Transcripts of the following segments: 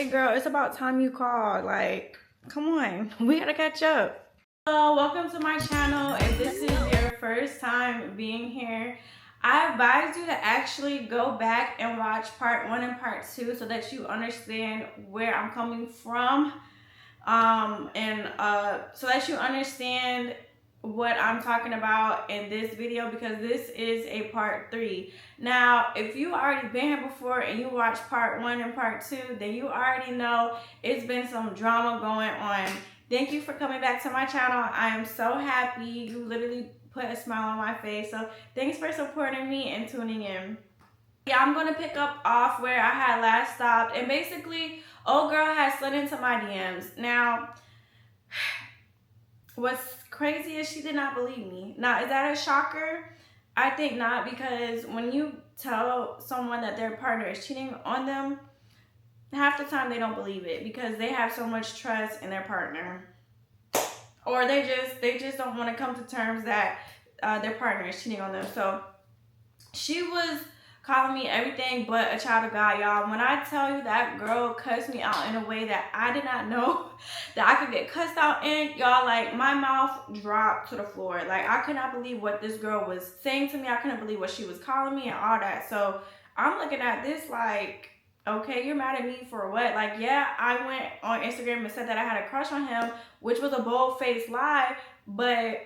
Hey girl, it's about time you called. Like, come on, we gotta catch up. Hello, welcome to my channel. If this is your first time being here, I advise you to actually go back and watch part 1 and part 2 so that you understand where I'm coming from. So that you understand what I'm talking about in this video, because this is a part 3. Now, if you already been here before and you watched part 1 and part 2, then you already know it's been some drama going on. Thank you for coming back to my channel. I am so happy. You literally put a smile on my face. So thanks for supporting me and tuning in. Yeah, I'm gonna pick up off where I had last stopped, and basically old girl has slid into my DMs. Now, what's crazy is she did not believe me. Now, is that a shocker? I think not, because when you tell someone that their partner is cheating on them, half the time they don't believe it because they have so much trust in their partner, or they just don't want to come to terms that their partner is cheating on them. So she was calling me everything but a child of God, y'all. When I tell you that girl cussed me out in a way that I did not know that I could get cussed out in, y'all, like my mouth dropped to the floor. Like, I could not believe what this girl was saying to me. I couldn't believe what she was calling me and all that. So I'm looking at this like, okay, you're mad at me for what? Like, yeah, I went on Instagram and said that I had a crush on him, which was a bold-faced lie, but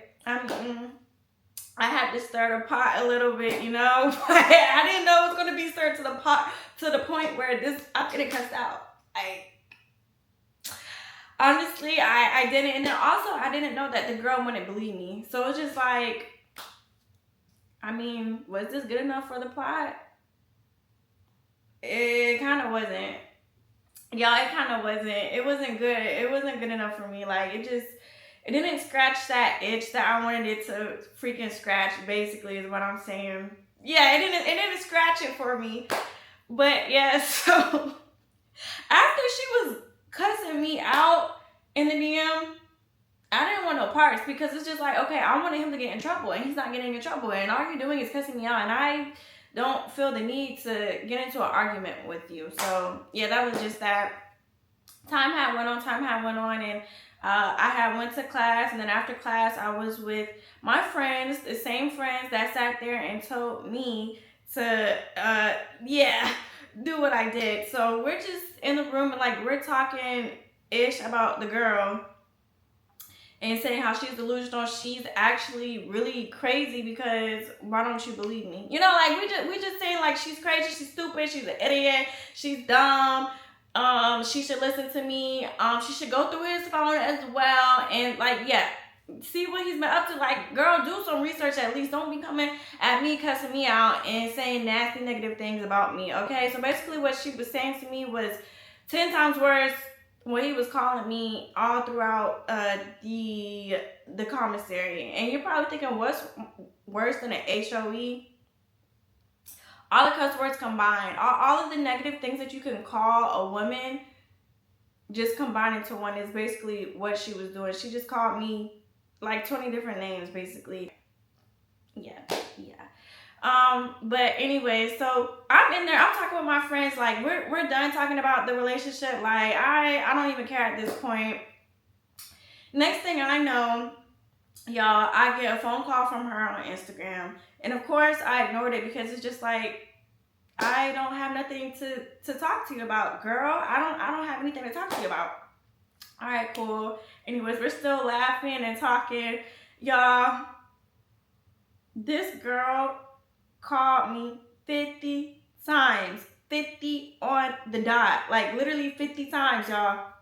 I had to stir the pot a little bit, you know. I didn't know it was gonna be stirred to the pot to the point where I'm getting cussed out. Honestly, I didn't, and then also I didn't know that the girl wouldn't believe me. So it's just like, I mean, was this good enough for the plot? It kind of wasn't. Y'all, it kind of wasn't. It wasn't good. It wasn't good enough for me. Like, it didn't scratch that itch that I wanted it to freaking scratch, basically, is what I'm saying. Yeah, it didn't scratch it for me. But yeah, so after she was cussing me out in the DM, I didn't want no parts, because it's just like, okay, I wanted him to get in trouble and he's not getting in trouble, and all you're doing is cussing me out, and I don't feel the need to get into an argument with you. So yeah, that was just that. Time had went on, and I had went to class, and then after class I was with my friends, the same friends that sat there and told me to do what I did. So we're just in the room and like we're talking ish about the girl and saying how she's delusional. She's actually really crazy, because why don't you believe me? You know, like we just saying like she's crazy, she's stupid, she's an idiot, she's dumb. She should listen to me. She should go through his phone as well, and like, yeah, see what he's been up to. Like, girl, do some research at least. Don't be coming at me, cussing me out, and saying nasty, negative things about me. Okay, so basically, what she was saying to me was 10 times worse when he was calling me all throughout the commissary. And you're probably thinking, what's worse than an HOE? All the cuss words combined, all of the negative things that you can call a woman, just combined into one, is basically what she was doing. She just called me like 20 different names, basically. Yeah. But anyway, so I'm in there, I'm talking with my friends, like we're done talking about the relationship. Like, I don't even care at this point. Next thing I know, y'all, I get a phone call from her on Instagram. And of course, I ignored it, because it's just like, I don't have nothing to talk to you about, girl. I don't have anything to talk to you about. All right, cool. Anyways, we're still laughing and talking. Y'all, this girl called me 50 times. 50 on the dot. Like, literally 50 times, y'all.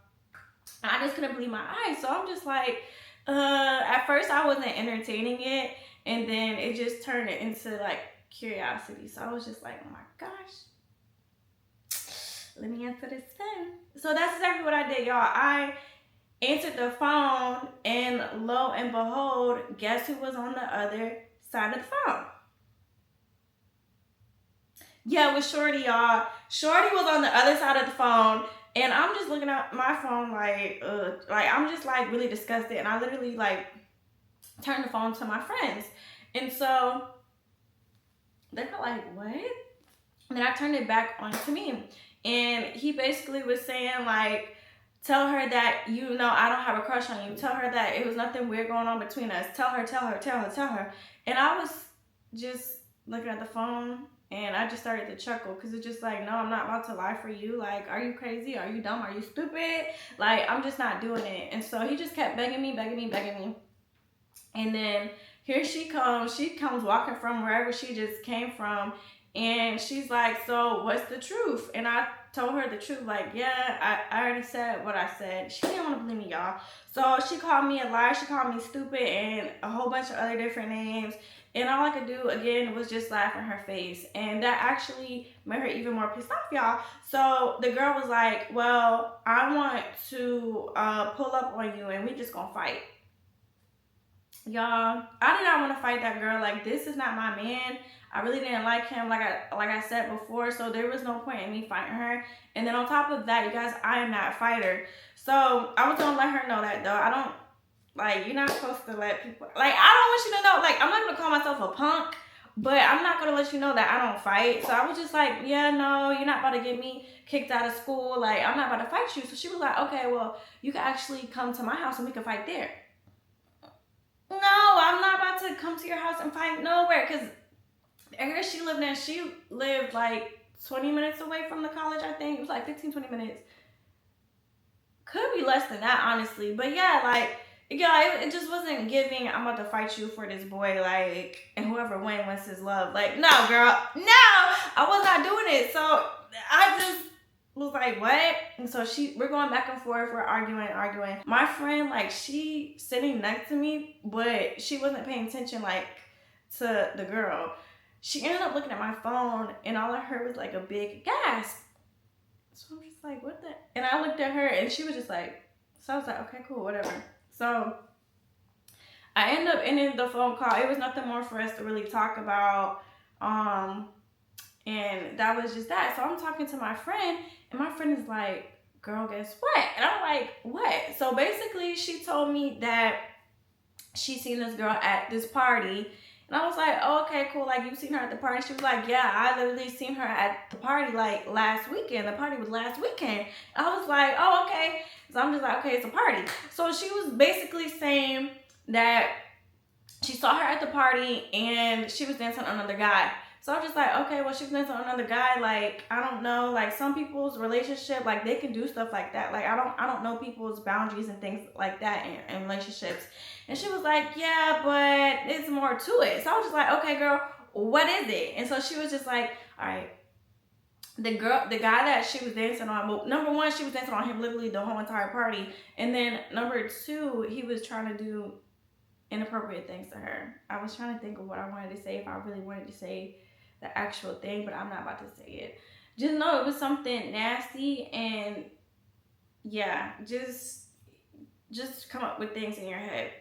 I just couldn't believe my eyes. So I'm just like, at first I wasn't entertaining it, and then it just turned it into like curiosity. So I was just like, oh my gosh, let me answer this phone. So that's exactly what I did, y'all. I answered the phone, and lo and behold, guess who was on the other side of the phone? Yeah, it was Shorty, y'all. Shorty was on the other side of the phone. And I'm just looking at my phone like I'm just like really disgusted. And I literally like turned the phone to my friends. And so they're like, what? And then I turned it back on to me. And he basically was saying, like, tell her that, you know, I don't have a crush on you. Tell her that it was nothing weird going on between us. Tell her, tell her, tell her, tell her. And I was just looking at the phone, and I just started to chuckle, because it's just like, no, I'm not about to lie for you. Like, are you crazy? Are you dumb? Are you stupid? Like, I'm just not doing it. And so he just kept begging me, begging me, begging me. And then here she comes walking from wherever she just came from, and she's like, so what's the truth? And I told her the truth, like, yeah, I already said what I said. She didn't want to believe me, y'all. So she called me a liar, she called me stupid, and a whole bunch of other different names. And all I could do, again, was just laugh in her face. And that actually made her even more pissed off, y'all. So the girl was like, well, I want to pull up on you, and we just gonna fight. Y'all, I did not want to fight that girl. Like, this is not my man. I really didn't like him, like I said before. So there was no point in me fighting her. And then on top of that, you guys, I am not a fighter. So I was gonna let her know that, though. I don't, like, you're not supposed to let people, like, I don't want you to know, like, I'm not gonna call myself a punk, but I'm not gonna let you know that I don't fight. So I was just like, yeah, no, you're not about to get me kicked out of school. Like, I'm not about to fight you. So she was like, okay, well, you can actually come to my house and we can fight there. No, I'm not about to come to your house and fight nowhere, because area she lived in, she lived like 20 minutes away from the college, I think. It was like 15, 20 minutes. Could be less than that, honestly. But yeah, like, yeah, it just wasn't giving, I'm about to fight you for this boy, like, and whoever wins his love. Like, no, girl, no, I was not doing it. So I just was like, what? And so we're going back and forth, we're arguing. My friend, like, she sitting next to me, but she wasn't paying attention, like, to the girl. She ended up looking at my phone, and all I heard was like a big gasp. So I'm just like, what the? And I looked at her, and she was just like, so I was like, okay, cool, whatever. So I ended up ending the phone call. It was nothing more for us to really talk about. And that was just that. So I'm talking to my friend, and my friend is like, girl, guess what? And I'm like, what? So basically, she told me that she seen this girl at this party. And I was like, oh, okay, cool. Like, you seen her at the party? She was like, yeah, I literally seen her at the party, like, last weekend. The party was last weekend. I was like, oh, okay. So I'm just like, okay, it's a party. So she was basically saying that she saw her at the party, and she was dancing with another guy. So I was just like, okay, well, she was dancing with another guy. Like, I don't know. Like, some people's relationship, like, they can do stuff like that. Like, I don't know people's boundaries and things like that in relationships. And she was like, yeah, but it's more to it. So I was just like, okay, girl, what is it? And so she was just like, all right. The guy that she was dancing on, well, number one, she was dancing on him literally the whole entire party. And then number two, he was trying to do inappropriate things to her. I was trying to think of what I wanted to say, if I really wanted to say the actual thing, but I'm not about to say it. Just know it was something nasty, and yeah, just come up with things in your head.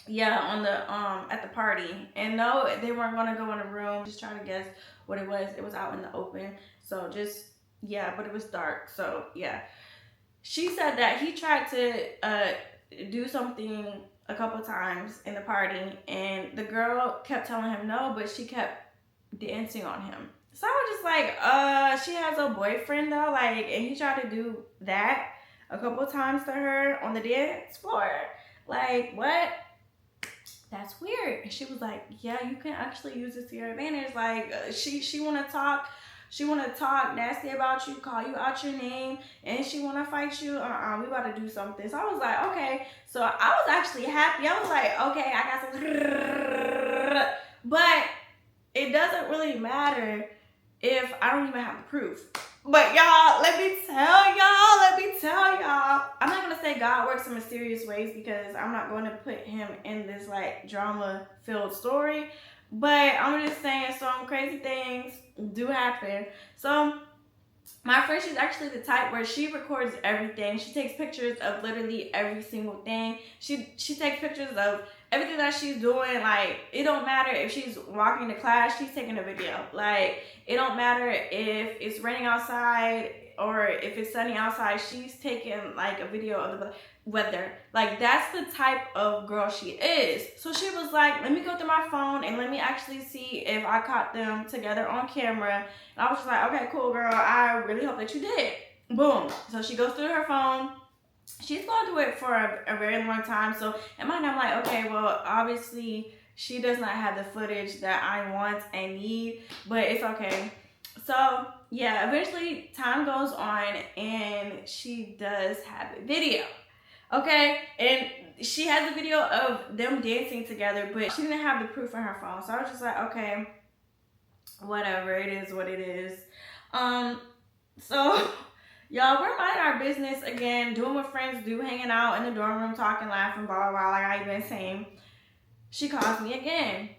Yeah, on the at the party. And no, they weren't gonna go in a room. Just trying to guess what it was. It was out in the open. So just, yeah, but it was dark. So yeah. She said that he tried to do something a couple times in the party, and the girl kept telling him no, but she kept dancing on him. So I was just like, she has a boyfriend though, like, and he tried to do that a couple times to her on the dance floor. Like, what? That's weird. And she was like, yeah, you can actually use this to your advantage. Like, she want to talk. She want to talk nasty about you, call you out your name, and she want to fight you. We about to do something. So I was like, okay. So I was actually happy. I was like, okay, I got some. But it doesn't really matter if I don't even have the proof. But y'all, let me tell y'all. I'm not going to say God works in mysterious ways, because I'm not going to put him in this, like, drama-filled story. But I'm just saying some crazy things do happen. So my friend, she's actually the type where she records everything. She takes pictures of literally every single thing. She takes pictures of everything that she's doing. Like, it don't matter if she's walking to class, she's taking a video. Like, it don't matter if it's raining outside. or if it's sunny outside, she's taking like a video of the weather. Like, that's the type of girl she is. So she was like, let me go through my phone and let me actually see if I caught them together on camera. And I was just like, okay, cool, girl. I really hope that you did. Boom. So she goes through her phone. She's going through it for a very long time. So in my mind, I'm like, okay, well, obviously she does not have the footage that I want and need, but it's okay. So yeah, eventually time goes on and she does have a video. Okay, and she has a video of them dancing together, but she didn't have the proof on her phone. So I was just like, okay, whatever, it is what it is. So y'all, we're minding our business again, doing what friends do, hanging out in the dorm room, talking, laughing, blah, blah, blah, like I've been saying. She calls me again.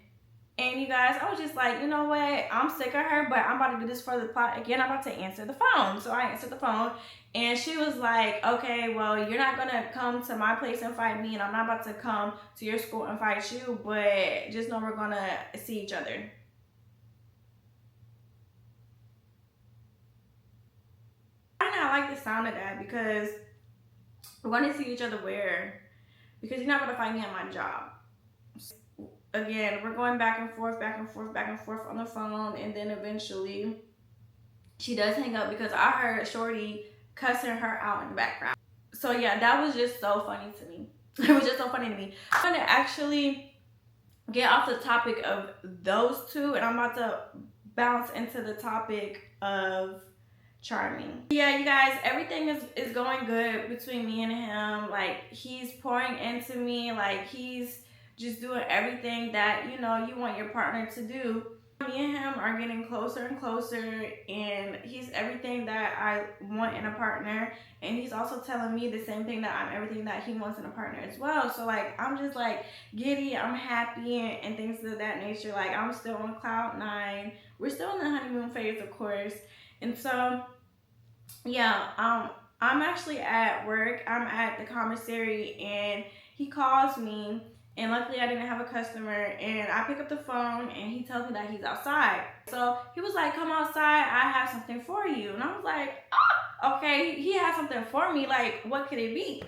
And you guys, I was just like, you know what? I'm sick of her, but I'm about to do this for the plot. Again, I'm about to answer the phone. So I answered the phone. And she was like, okay, well, you're not going to come to my place and fight me. And I'm not about to come to your school and fight you. But just know we're going to see each other. I do not like the sound of that, because we're going to see each other where? Because you're not going to fight me at my job. Again, we're going back and forth, back and forth, back and forth on the phone, and then eventually she does hang up because I heard Shorty cussing her out in the background. So yeah, that was just so funny to me. It was just so funny to me. I'm gonna actually get off the topic of those two, and I'm about to bounce into the topic of Charming. Yeah, you guys, everything is going good between me and him. Like, he's pouring into me, like he's just doing everything that, you know, you want your partner to do. Me and him are getting closer and closer, and he's everything that I want in a partner, and he's also telling me the same thing, that I'm everything that he wants in a partner as well. So like, I'm just like giddy, I'm happy, and things of that nature. Like, I'm still on cloud 9. We're still in the honeymoon phase, of course. And so yeah, I'm actually at work. I'm at the commissary, and he calls me. And luckily I didn't have a customer, and I pick up the phone and he tells me that he's outside. So he was like, come outside, I have something for you. And I was like, oh, okay, he has something for me. Like, what could it be?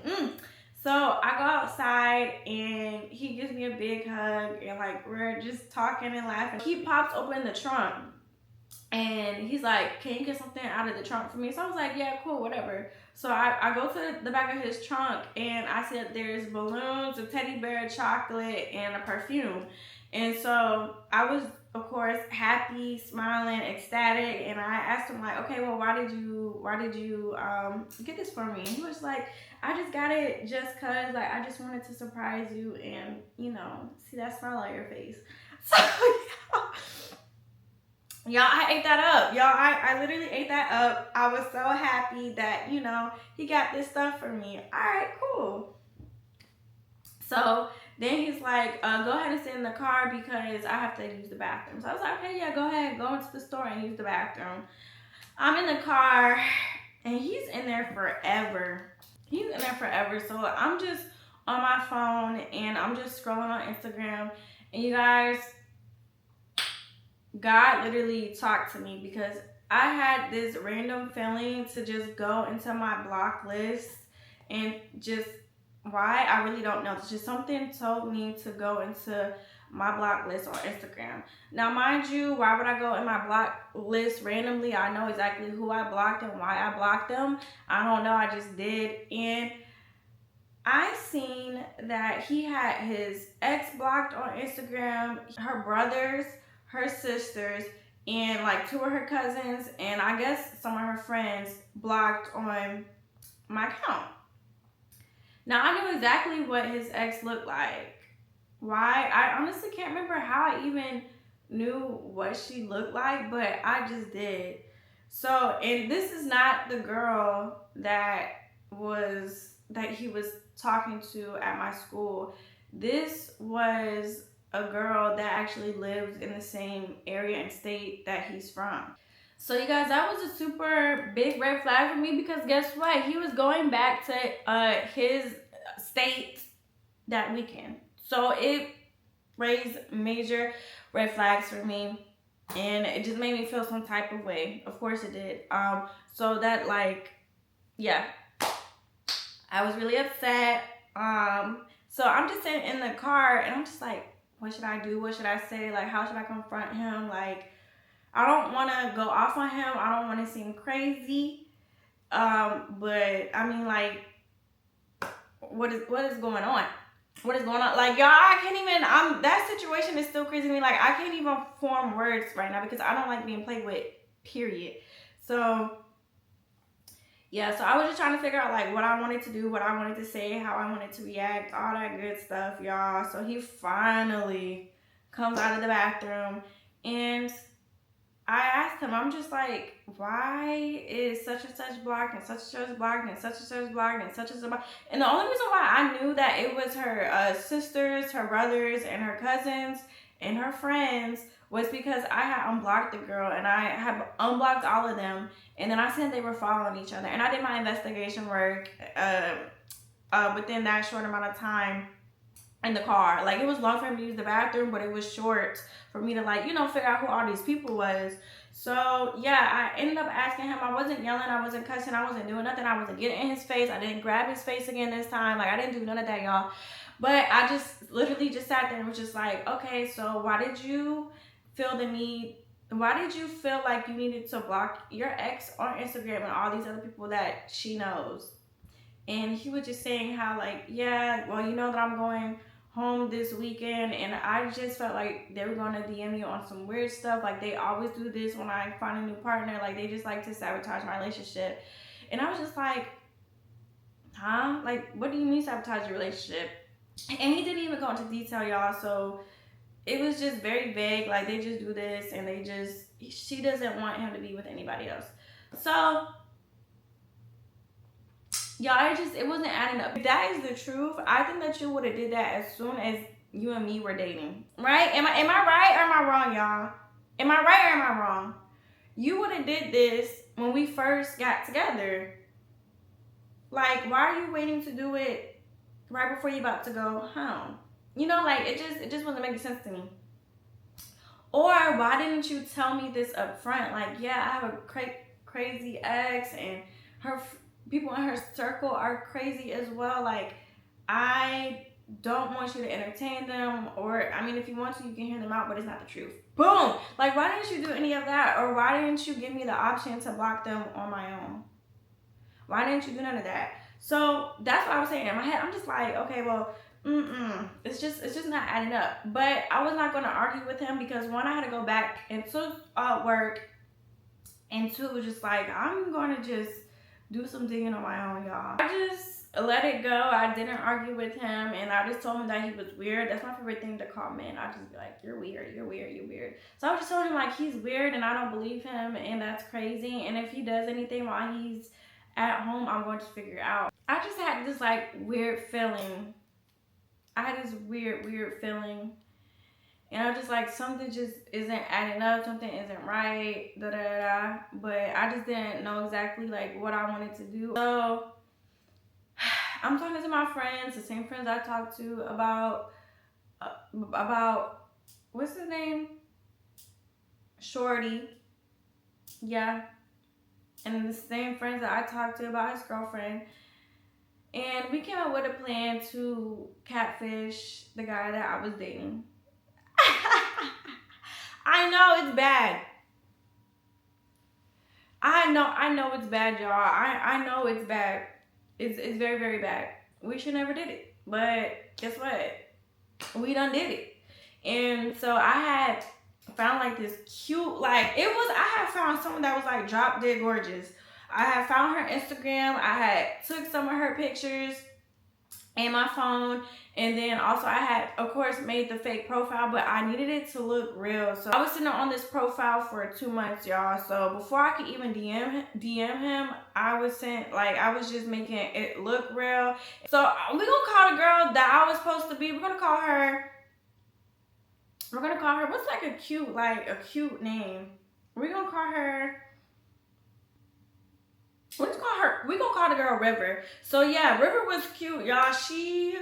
So I go outside and he gives me a big hug, and like, we're just talking and laughing. He pops open the trunk and he's like, can you get something out of the trunk for me? So I was like, yeah, cool, whatever. So I go to the back of his trunk, and I said there's balloons, a teddy bear, chocolate, and a perfume. And so I was, of course, happy, smiling, ecstatic. And I asked him like, okay, well, why did you get this for me? And he was like, I just got it just cause, like, I just wanted to surprise you and, you know, see that smile on your face. So y'all, I ate that up. Y'all, I literally ate that up. I was so happy that, you know, he got this stuff for me. All right, cool. So then he's like, go ahead and sit in the car because I have to use the bathroom. So I was like, okay, yeah, go ahead. Go into the store and use the bathroom. I'm in the car, and he's in there forever. He's in there forever. So I'm just on my phone, and I'm just scrolling on Instagram. And you guys, God literally talked to me, because I had this random feeling to just go into my block list, and just why, I really don't know. It's just something told me to go into my block list on Instagram. Now, mind you, why would I go in my block list randomly? I know exactly who I blocked and why I blocked them. I don't know, I just did. And I seen that he had his ex blocked on Instagram, her brothers, her sisters, and like 2 of her cousins, and I guess some of her friends blocked on my account. Now, I knew exactly what his ex looked like. Why? I honestly can't remember how I even knew what she looked like, but I just did. So, and this is not the girl that he was talking to at my school. This was a girl that actually lives in the same area and state that he's from. So you guys, that was a super big red flag for me, because guess what? He was going back to his state that weekend. So it raised major red flags for me. and it just made me feel some type of way. Of course it did. So that, like, yeah, I was really upset. So I'm just sitting in the car and I'm just like, what should I do? What should I say? Like, how should I confront him? Like, I don't want to go off on him. I don't want to seem crazy. But I mean, like, what is going on? What is going on? Like, y'all, I can't even, that situation is still crazy to me. Like, I can't even form words right now because I don't like being played with, period. So, yeah, so I was just trying to figure out, like, what I wanted to do, what I wanted to say, how I wanted to react, all that good stuff, y'all. So he finally comes out of the bathroom, and I asked him, I'm just like, why is such and such blocked and such and such blocked and such and such blocked and such and such blocked? And the only reason why I knew that it was her sisters, her brothers, and her cousins, and her friends was because I had unblocked the girl, and I had unblocked all of them, and then I said they were following each other. And I did my investigation work within that short amount of time in the car. Like, it was long for me to use the bathroom, but it was short for me to, like, you know, figure out who all these people was. So yeah, I ended up asking him. I wasn't yelling, I wasn't cussing, I wasn't doing nothing, I wasn't getting in his face, I didn't grab his face again this time. Like, I didn't do none of that, y'all. But I just literally just sat there and was just like, okay, so why did you feel the need, why did you feel like you needed to block your ex on Instagram and all these other people that she knows? And he was just saying how, like, yeah, well, you know that I'm going home this weekend, and I just felt like they were going to DM me on some weird stuff. Like, they always do this when I find a new partner. Like, they just like to sabotage my relationship. And I was just like, huh? Like, what do you mean sabotage your relationship? And he didn't even go into detail, y'all. So it was just very vague. Like, they just do this, and they just, she doesn't want him to be with anybody else. So y'all, it wasn't adding up. If that is the truth, I think that you would have did that as soon as you and me were dating, right? Am I right or am I wrong, y'all? Am I right or am I wrong? You would have did this when we first got together. Like, why are you waiting to do it right before you about to go home? You know, like, it just wasn't making sense to me. Or why didn't you tell me this up front? Like, yeah, I have a crazy ex, and her people in her circle are crazy as well. Like, I don't want you to entertain them, or, I mean, if you want to, you can hear them out, but it's not the truth. Boom! Like, why didn't you do any of that? Or why didn't you give me the option to block them on my own? Why didn't you do none of that? So that's what I was saying in my head. I'm just like, okay, well, it's just not adding up. But I was not going to argue with him because, one, I had to go back into work, and two, it was just like, I'm going to just do some digging on my own, y'all. I just let it go. I didn't argue with him, and I just told him that he was weird. That's my favorite thing to call men. I just be like, you're weird, you're weird, you're weird. So I just told him, like, he's weird, and I don't believe him, and that's crazy. And if he does anything while he's at home, I'm going to figure it out. I just had this, like, weird feeling. I had this weird feeling. And I'm just like, something just isn't adding up. Something isn't right. But I just didn't know exactly, like, what I wanted to do. So I'm talking to my friends, the same friends I talked to about what's his name? Shorty. Yeah. And the same friends that I talked to about his girlfriend. And we came up with a plan to catfish the guy that I was dating. I know it's bad. I know it's bad, y'all. I know it's bad. It's very, very bad. We should never did it. But guess what? We done did it. And so I had found, like, this cute, like, I had found someone that was, like, drop dead gorgeous. I had found her Instagram. I had took some of her pictures and my phone, and then also I had, of course, made the fake profile, but I needed it to look real. So I was sitting on this profile for 2 months, y'all. So before I could even DM him, I was just making it look real. So we're gonna call the girl that I was supposed to be. We're gonna call her, what's like a cute name? We're gonna call her, we're gonna call the girl River. So yeah, River was cute, y'all. She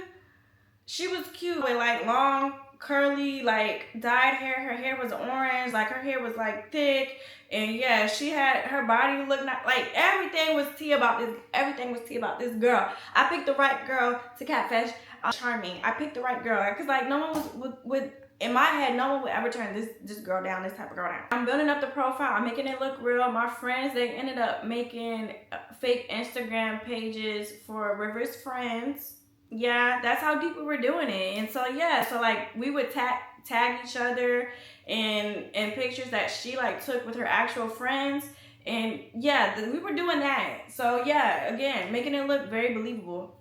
was cute with, like, long curly, like dyed hair. Her hair was orange, like her hair was like thick, and yeah, she had her body looked like everything was tea about this. Everything was tea about this girl. I picked the right girl to catfish. Charming. I picked the right girl because like no one would in my head, no one would ever turn this girl down, this type of girl down. I'm building up the profile. I'm making it look real. My friends, they ended up making fake Instagram pages for River's friends. Yeah, that's how deep we were doing it. And so yeah, so like we would tag each other in pictures that she like took with her actual friends. And yeah, we were doing that. So yeah, again, making it look very believable.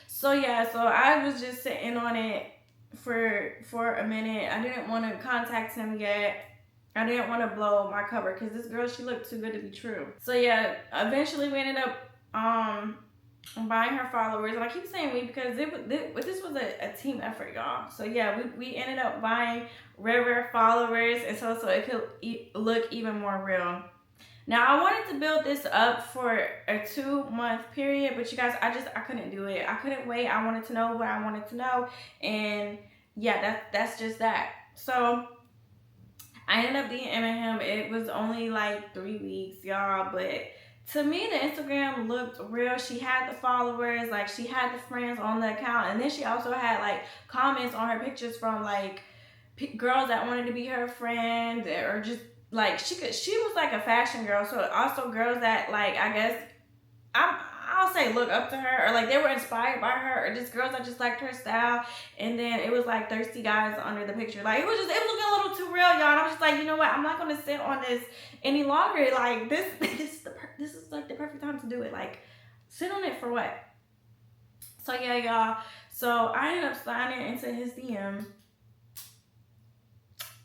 So yeah, so I was just sitting on it for a minute. I didn't want to contact him yet. I didn't want to blow my cover because this girl, she looked too good to be true. So yeah, eventually we ended up buying her followers, and I keep saying we because this was a team effort, y'all. So yeah, we ended up buying River followers, and so it could look even more real. Now I wanted to build this up for a 2-month period, but you guys, I couldn't do it. I couldn't wait. I wanted to know what I wanted to know, and yeah, that's just that. So I ended up DMing him. It was only like 3 weeks, y'all, but to me the Instagram looked real. She had the followers, like she had the friends on the account, and then she also had like comments on her pictures from like girls that wanted to be her friend, or just like she was like a fashion girl, so also girls that like I guess I'll say look up to her, or like they were inspired by her, or just girls that just liked her style. And then it was like thirsty guys under the picture. Like it was looking a little too real, y'all. And I was just like, you know what? I'm not gonna sit on this any longer. Like this is like the perfect time to do it. Like sit on it for what? So yeah, y'all. So I ended up sliding into his DM.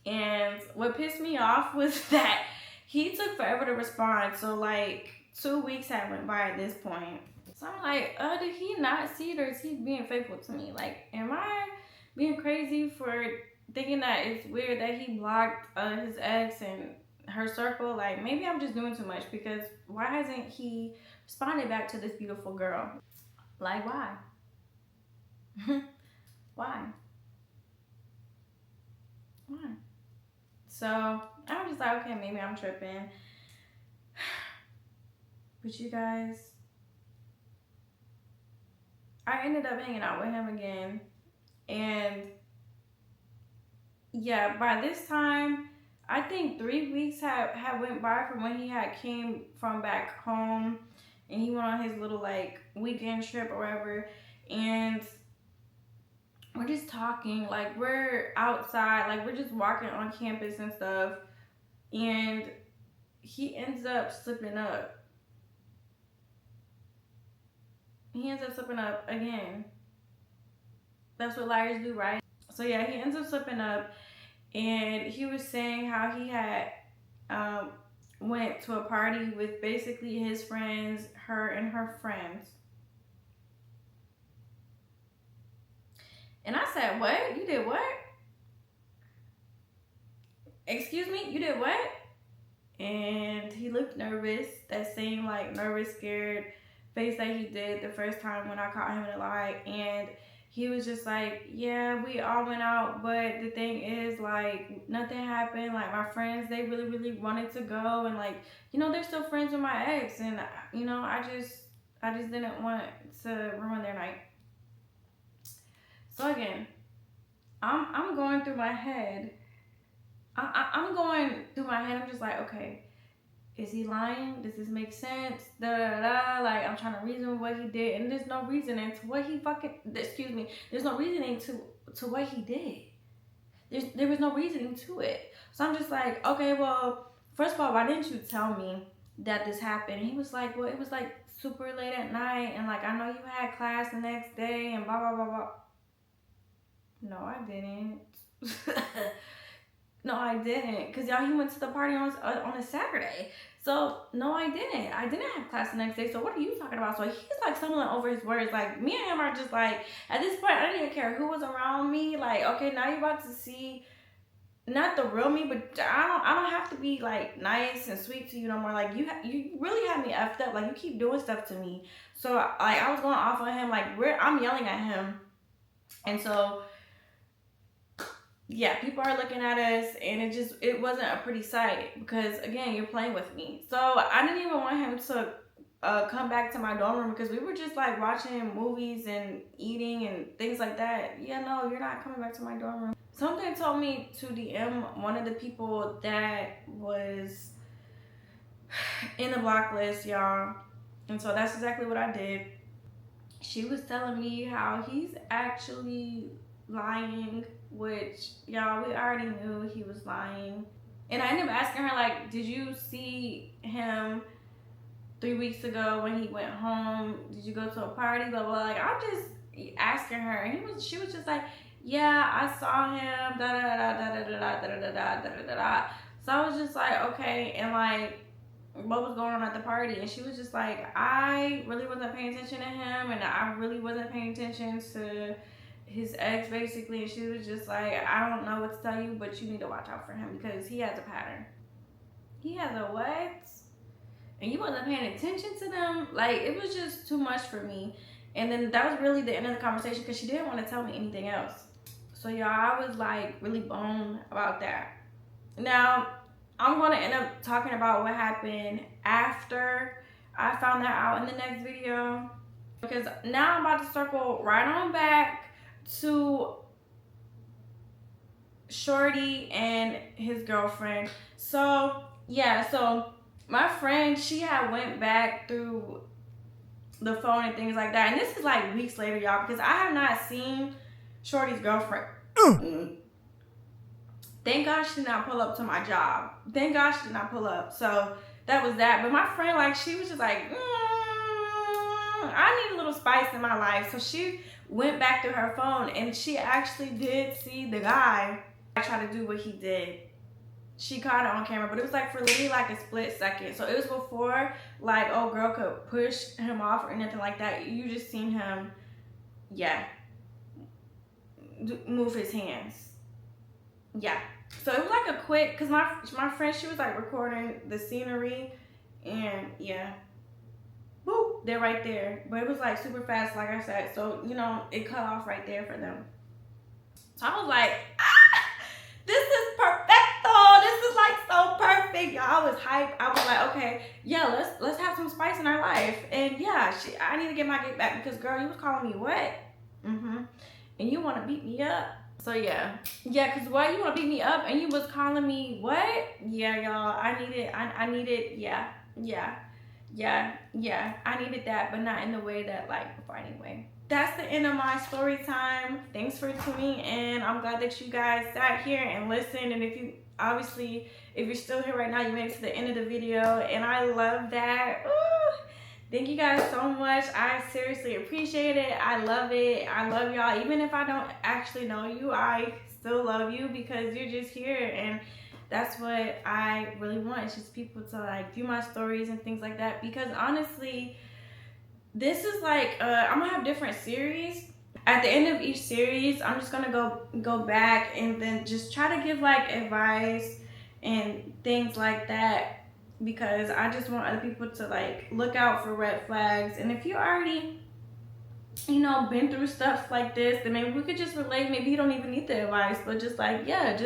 And what pissed me off was that he took forever to respond. So like 2 weeks had went by at this point. So I'm like, did he not see it, or is he being faithful to me? Like, am I being crazy for thinking that it's weird that he blocked his ex and her circle? Like, maybe I'm just doing too much, because why hasn't he responded back to this beautiful girl? Like, why? Why? Why? So I was just like, okay, maybe I'm tripping. But you guys, I ended up hanging out with him again. And yeah, by this time, I think 3 weeks had went by from when he had came from back home, and he went on his little like weekend trip or whatever. And we're just talking, like we're outside, like we're just walking on campus and stuff. And he ends up slipping up. He ends up slipping up again. That's what liars do, right? So yeah, he ends up slipping up, and he was saying how he had went to a party with basically his friends, her and her friends. And I said, what? You did what? Excuse me? You did what? And he looked nervous. That same like nervous, scared face that he did the first time when I caught him in a lie. And he was just like, yeah, we all went out, but the thing is, like, nothing happened. Like, my friends, they really, really wanted to go, and like, you know, they're still friends with my ex, and you know, I just didn't want to ruin their night. So again, I'm going through my head. I'm going through my head. I'm just like, okay, is he lying? Does this make sense? Da da da. Like, I'm trying to reason what he did, and there's no reasoning to what he There's no reasoning to what he did. There was no reasoning to it. So I'm just like, okay, well, first of all, why didn't you tell me that this happened? And he was like, well, it was like super late at night, and like I know you had class the next day, and blah blah blah blah. No, I didn't. No, I didn't. Because y'all, he went to the party on a Saturday. So, no, I didn't. I didn't have class the next day. So, what are you talking about? So, he's like stumbling over his words. Like, me and him are just like, at this point, I didn't even care who was around me. Like, okay, now you're about to see, not the real me, but I don't have to be like nice and sweet to you no more. Like, you really had me effed up. Like, you keep doing stuff to me. So, like, I was going off on him. Like, I'm yelling at him. And so yeah, people are looking at us, and it wasn't a pretty sight because again, you're playing with me. So I didn't even want him to come back to my dorm room because we were just like watching movies and eating and things like that. Yeah, no, you're not coming back to my dorm room. Something told me to DM one of the people that was in the block list, y'all. And so that's exactly what I did. She was telling me how he's actually lying, which, y'all, we already knew he was lying. And I ended up asking her, like, did you see him 3 weeks ago when he went home? Did you go to a party? Blah, blah. Like, I'm just asking her. And she was just like, yeah, I saw him, da da da da da da da da da da da da. So I was just like, okay. And like, what was going on at the party? And she was just like, I really wasn't paying attention to him, and I really wasn't paying attention to his ex, basically. And she was just like, I don't know what to tell you, but you need to watch out for him because he has a pattern. He has a what? And you wasn't paying attention to them? Like, it was just too much for me. And then that was really the end of the conversation because she didn't want to tell me anything else. So y'all, I was like really bummed about that. Now, I'm going to end up talking about what happened after I found that out in the next video. Because now I'm about to circle right on back to Shorty and his girlfriend. So, yeah, so my friend, she had went back through the phone and things like that. And this is like weeks later, y'all, because I have not seen Shorty's girlfriend. Thank God she did not pull up to my job. Thank God she did not pull up. So that was that. But my friend, like, she was just like, I need a little spice in my life. So she went back to her phone and she actually did see the guy try to do what he did. She caught it on camera, but it was like for literally like a split second. So it was before like old girl could push him off or anything like that. You just seen him, yeah, move his hands. Yeah. So it was like a quick, because my friend, she was like recording the scenery, and yeah, boop, they're right there. But it was like super fast, like I said. So, you know, it cut off right there for them. So I was like, this is perfecto. This is like so perfect. Y'all, I was hyped. I was like, okay, yeah, let's have some spice in our life. And yeah, I need to get my get back because girl, you was calling me what? And you want to beat me up. So yeah, because why you want to beat me up and you was calling me what? Yeah, y'all, I needed, I needed that, but not in the way that like fighting way. That's the end of my story time. Thanks for tuning in. I'm glad that you guys sat here and listened. And if you're still here right now, you made it to the end of the video, and I love that. Ooh. Thank you guys so much. I seriously appreciate it. I love it. I love y'all. Even if I don't actually know you, I still love you because you're just here. And that's what I really want. It's just people to like view my stories and things like that. Because honestly, this is like, I'm going to have different series. At the end of each series, I'm just going to go back and then just try to give like advice and things like that. Because I just want other people to like look out for red flags. And if you already, you know, been through stuff like this, then maybe we could just relate. Maybe you don't even need the advice, but just like, yeah,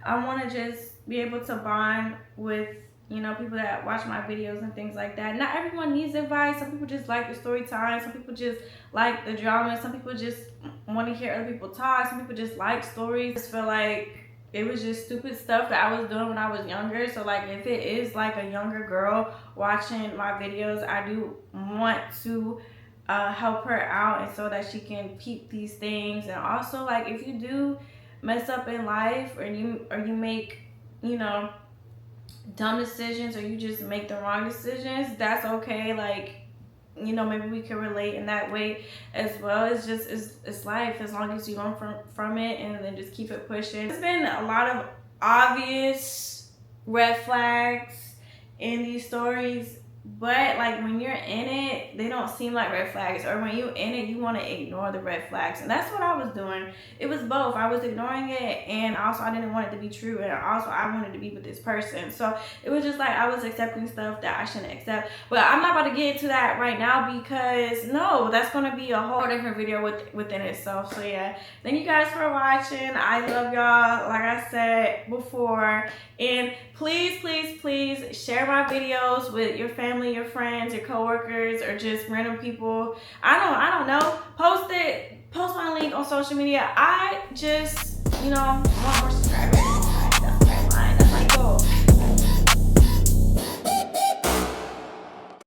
I want to just be able to bond with, you know, people that watch my videos and things like that. Not everyone needs advice. Some people just like the story time. Some people just like the drama. Some people just want to hear other people talk. Some people just like stories. I just feel like it was just stupid stuff that I was doing when I was younger. So like if it is like a younger girl watching my videos, I do want to help her out, and so that she can peep these things. And also like if you do mess up in life, or you make, you know, dumb decisions, or you just make the wrong decisions, that's okay. Like, you know, maybe we can relate in that way as well. It's just, it's life, as long as you learn from it and then just keep it pushing. There's been a lot of obvious red flags in these stories, But like when you're in it, they don't seem like red flags. Or when you in it, you want to ignore the red flags. And that's what I was doing. It was both. I was ignoring it, and also I didn't want it to be true, and also I wanted to be with this person. So it was just like I was accepting stuff that I shouldn't accept. But I'm not about to get into that right now because no, that's gonna be a whole different video within itself. So yeah, thank you guys for watching. I love y'all, like I said before. And please, please, please share my videos with your family, your friends, your coworkers, or just random people. I don't know. Post my link on social media. I just, want more subscribers.